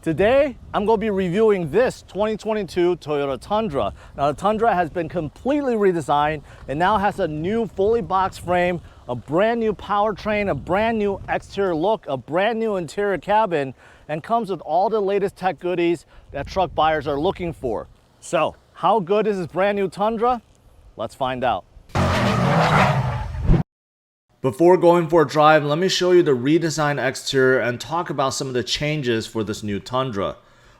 Today, I'm going to be reviewing this 2022 Toyota Tundra. Now, the Tundra has been completely redesigned and now has a new fully boxed frame, a brand new powertrain, a brand new exterior look, a brand new interior cabin, and comes with all the latest tech goodies that truck buyers are looking for. So, how good is this brand new Tundra? Let's find out. Before going for a drive, let me show you the redesigned exterior and talk about some of the changes for this new Tundra.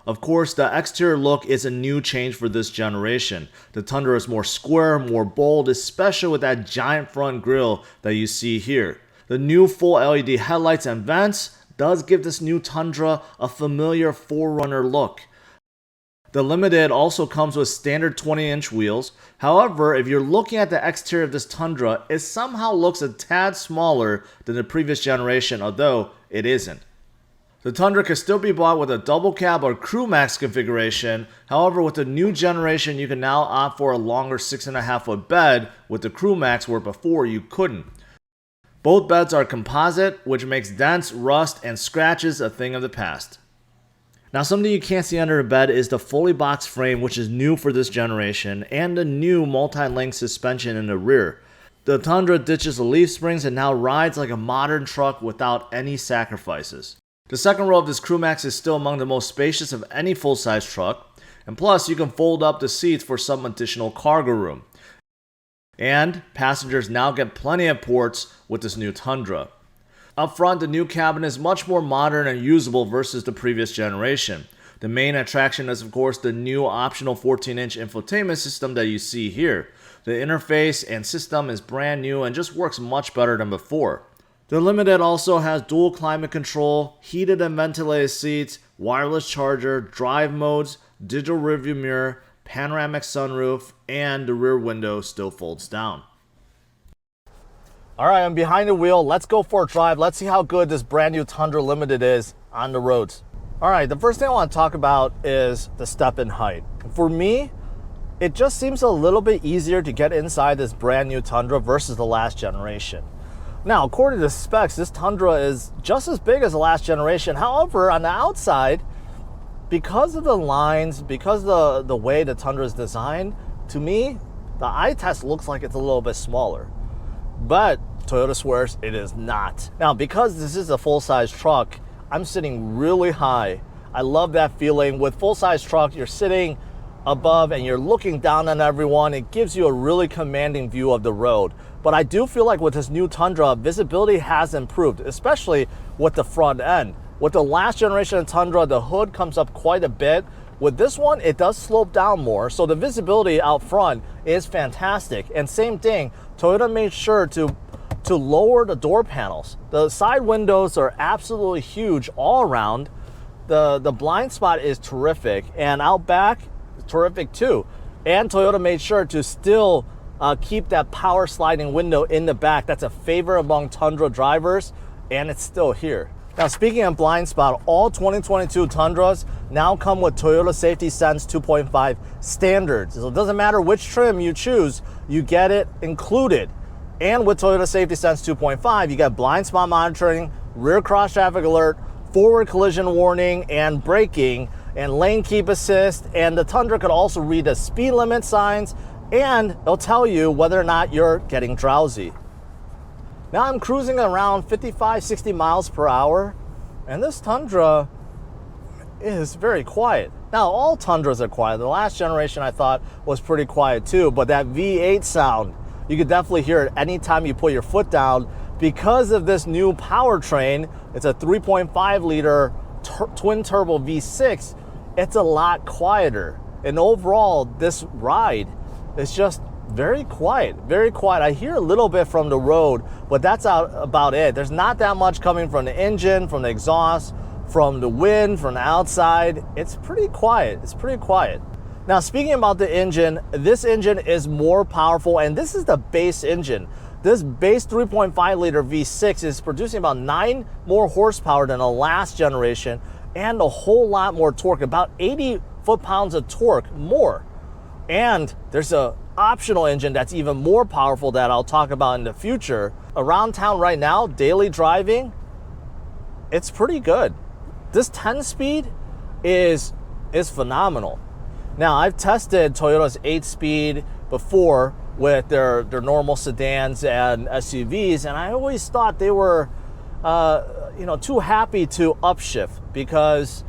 Of course, the exterior look is a new change for this generation. The Tundra is more square, more bold, especially with that giant front grille that you see here. The new full LED headlights and vents does give this new Tundra a familiar 4Runner look. The Limited also comes with standard 20-inch wheels. However, if you're looking at the exterior of this Tundra, it somehow looks a tad smaller than the previous generation, although it isn't. The Tundra can still be bought with a double cab or crew max configuration. However, with the new generation, you can now opt for a longer 6.5-foot bed with the crew max, where before you couldn't. Both beds are composite, which makes dents, rust, and scratches a thing of the past. Now, something you can't see under the bed is the fully boxed frame, which is new for this generation, and the new multi-link suspension in the rear. The Tundra ditches the leaf springs and now rides like a modern truck without any sacrifices. The second row of this crew max is still among the most spacious of any full-size truck, and plus you can fold up the seats for some additional cargo room. And passengers now get plenty of ports with this new Tundra. Up front, the new cabin is much more modern and usable versus the previous generation. The main attraction is, of course, the new optional 14-inch infotainment system that you see here. The interface and system is brand new and just works much better than before. The Limited also has dual climate control, heated and ventilated seats, wireless charger, drive modes, digital rearview mirror, panoramic sunroof, and the rear window still folds down. All right, I'm behind the wheel. Let's go for a drive. Let's see how good this brand new Tundra Limited is on the roads. All right, the first thing I want to talk about is the step-in height. For me, it just seems a little bit easier to get inside this brand new Tundra versus the last generation. Now, according to the specs, this Tundra is just as big as the last generation. However, on the outside, because of the lines, because of the way the Tundra is designed, to me, the eye test looks like it's a little bit smaller. But Toyota swears it is not. Now, because this is a full-size truck, I'm sitting really high. I love that feeling. With full-size truck, you're sitting above and you're looking down on everyone. It gives you a really commanding view of the road. But I do feel like with this new Tundra, visibility has improved, especially with the front end. With the last generation of Tundra, the hood comes up quite a bit. With this one, it does slope down more, so the visibility out front is fantastic. And same thing, Toyota made sure to lower the door panels. The side windows are absolutely huge all around. The blind spot is terrific, and out back, terrific too. And Toyota made sure to still keep that power sliding window in the back. That's a favorite among Tundra drivers, and it's still here. Now, speaking of blind spot, all 2022 Tundras now come with Toyota Safety Sense 2.5 standards. So it doesn't matter which trim you choose, you get it included. And with Toyota Safety Sense 2.5, you get blind spot monitoring, rear cross traffic alert, forward collision warning and braking, and lane keep assist. And the Tundra could also read the speed limit signs, and it'll tell you whether or not you're getting drowsy. Now I'm cruising around 55, 60 miles per hour, and this Tundra is very quiet. Now, all Tundras are quiet. The last generation I thought was pretty quiet too, but that V8 sound, you could definitely hear it anytime you put your foot down. Because of this new powertrain, it's a 3.5 liter twin turbo V6, it's a lot quieter. And overall, this ride is just very quiet, very quiet. I hear a little bit from the road, but that's about it. There's not that much coming from the engine, from the exhaust, from the wind, from the outside. It's pretty quiet. It's pretty quiet. Now, speaking about the engine, this engine is more powerful, and this is the base engine. This base 3.5 liter V6 is producing about 9 more horsepower than the last generation and a whole lot more torque, about 80 foot-pounds of torque more. And there's a optional engine that's even more powerful that I'll talk about in the future. Around town right now, daily driving, it's pretty good. This 10-speed is phenomenal. Now, I've tested Toyota's 8-speed before with their normal sedans and SUVs, and I always thought they were too happy to upshift, because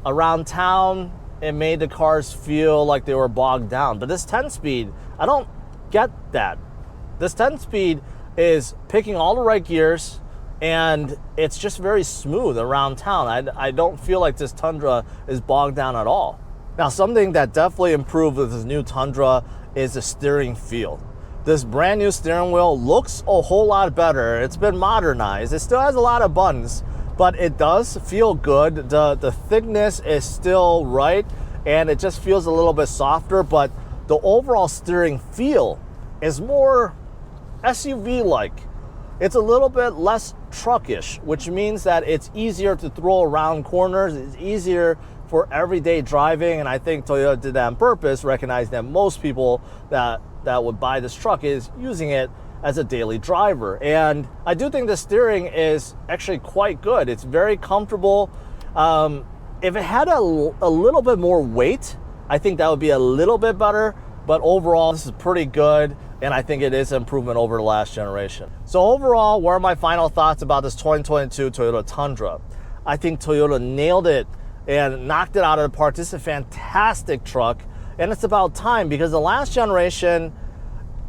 around town it made the cars feel like they were bogged down. But this 10-speed, I don't get that. This 10-speed is picking all the right gears, and it's just very smooth around town. I don't feel like this Tundra is bogged down at all. Now, something that definitely improved with this new Tundra is the steering feel. This brand new steering wheel looks a whole lot better. It's been modernized. It still has a lot of buttons, but it does feel good. The thickness is still right, and it just feels a little bit softer, but the overall steering feel is more SUV-like. It's a little bit less truckish, which means that it's easier to throw around corners. It's easier for everyday driving, and I think Toyota did that on purpose, recognizing that most people that would buy this truck is using it as a daily driver. And I do think the steering is actually quite good. It's very comfortable. If it had a little bit more weight, I think that would be a little bit better, but overall this is pretty good, and I think it is an improvement over the last generation. So overall, what are my final thoughts about this 2022 Toyota Tundra? I think Toyota nailed it and knocked it out of the park. This is a fantastic truck, and it's about time, because the last generation,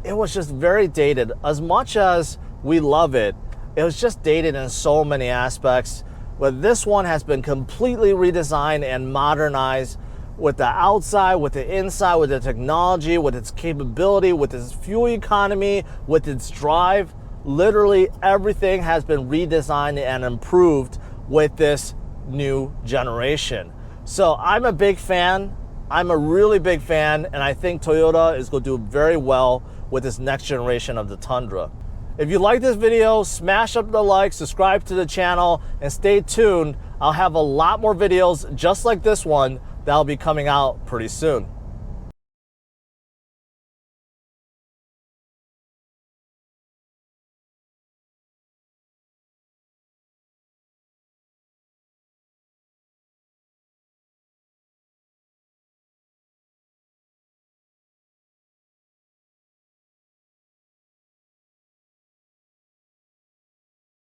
it was just very dated. As much as we love it, it was just dated in so many aspects. But this one has been completely redesigned and modernized, with the outside, with the inside, with the technology, with its capability, with its fuel economy, with its drive. Literally everything has been redesigned and improved with this new generation. So I'm a big fan. I'm a really big fan, and I think Toyota is going to do very well with this next generation of the Tundra. If you like this video, smash up the like, subscribe to the channel, and stay tuned. I'll have a lot more videos just like this one that'll be coming out pretty soon.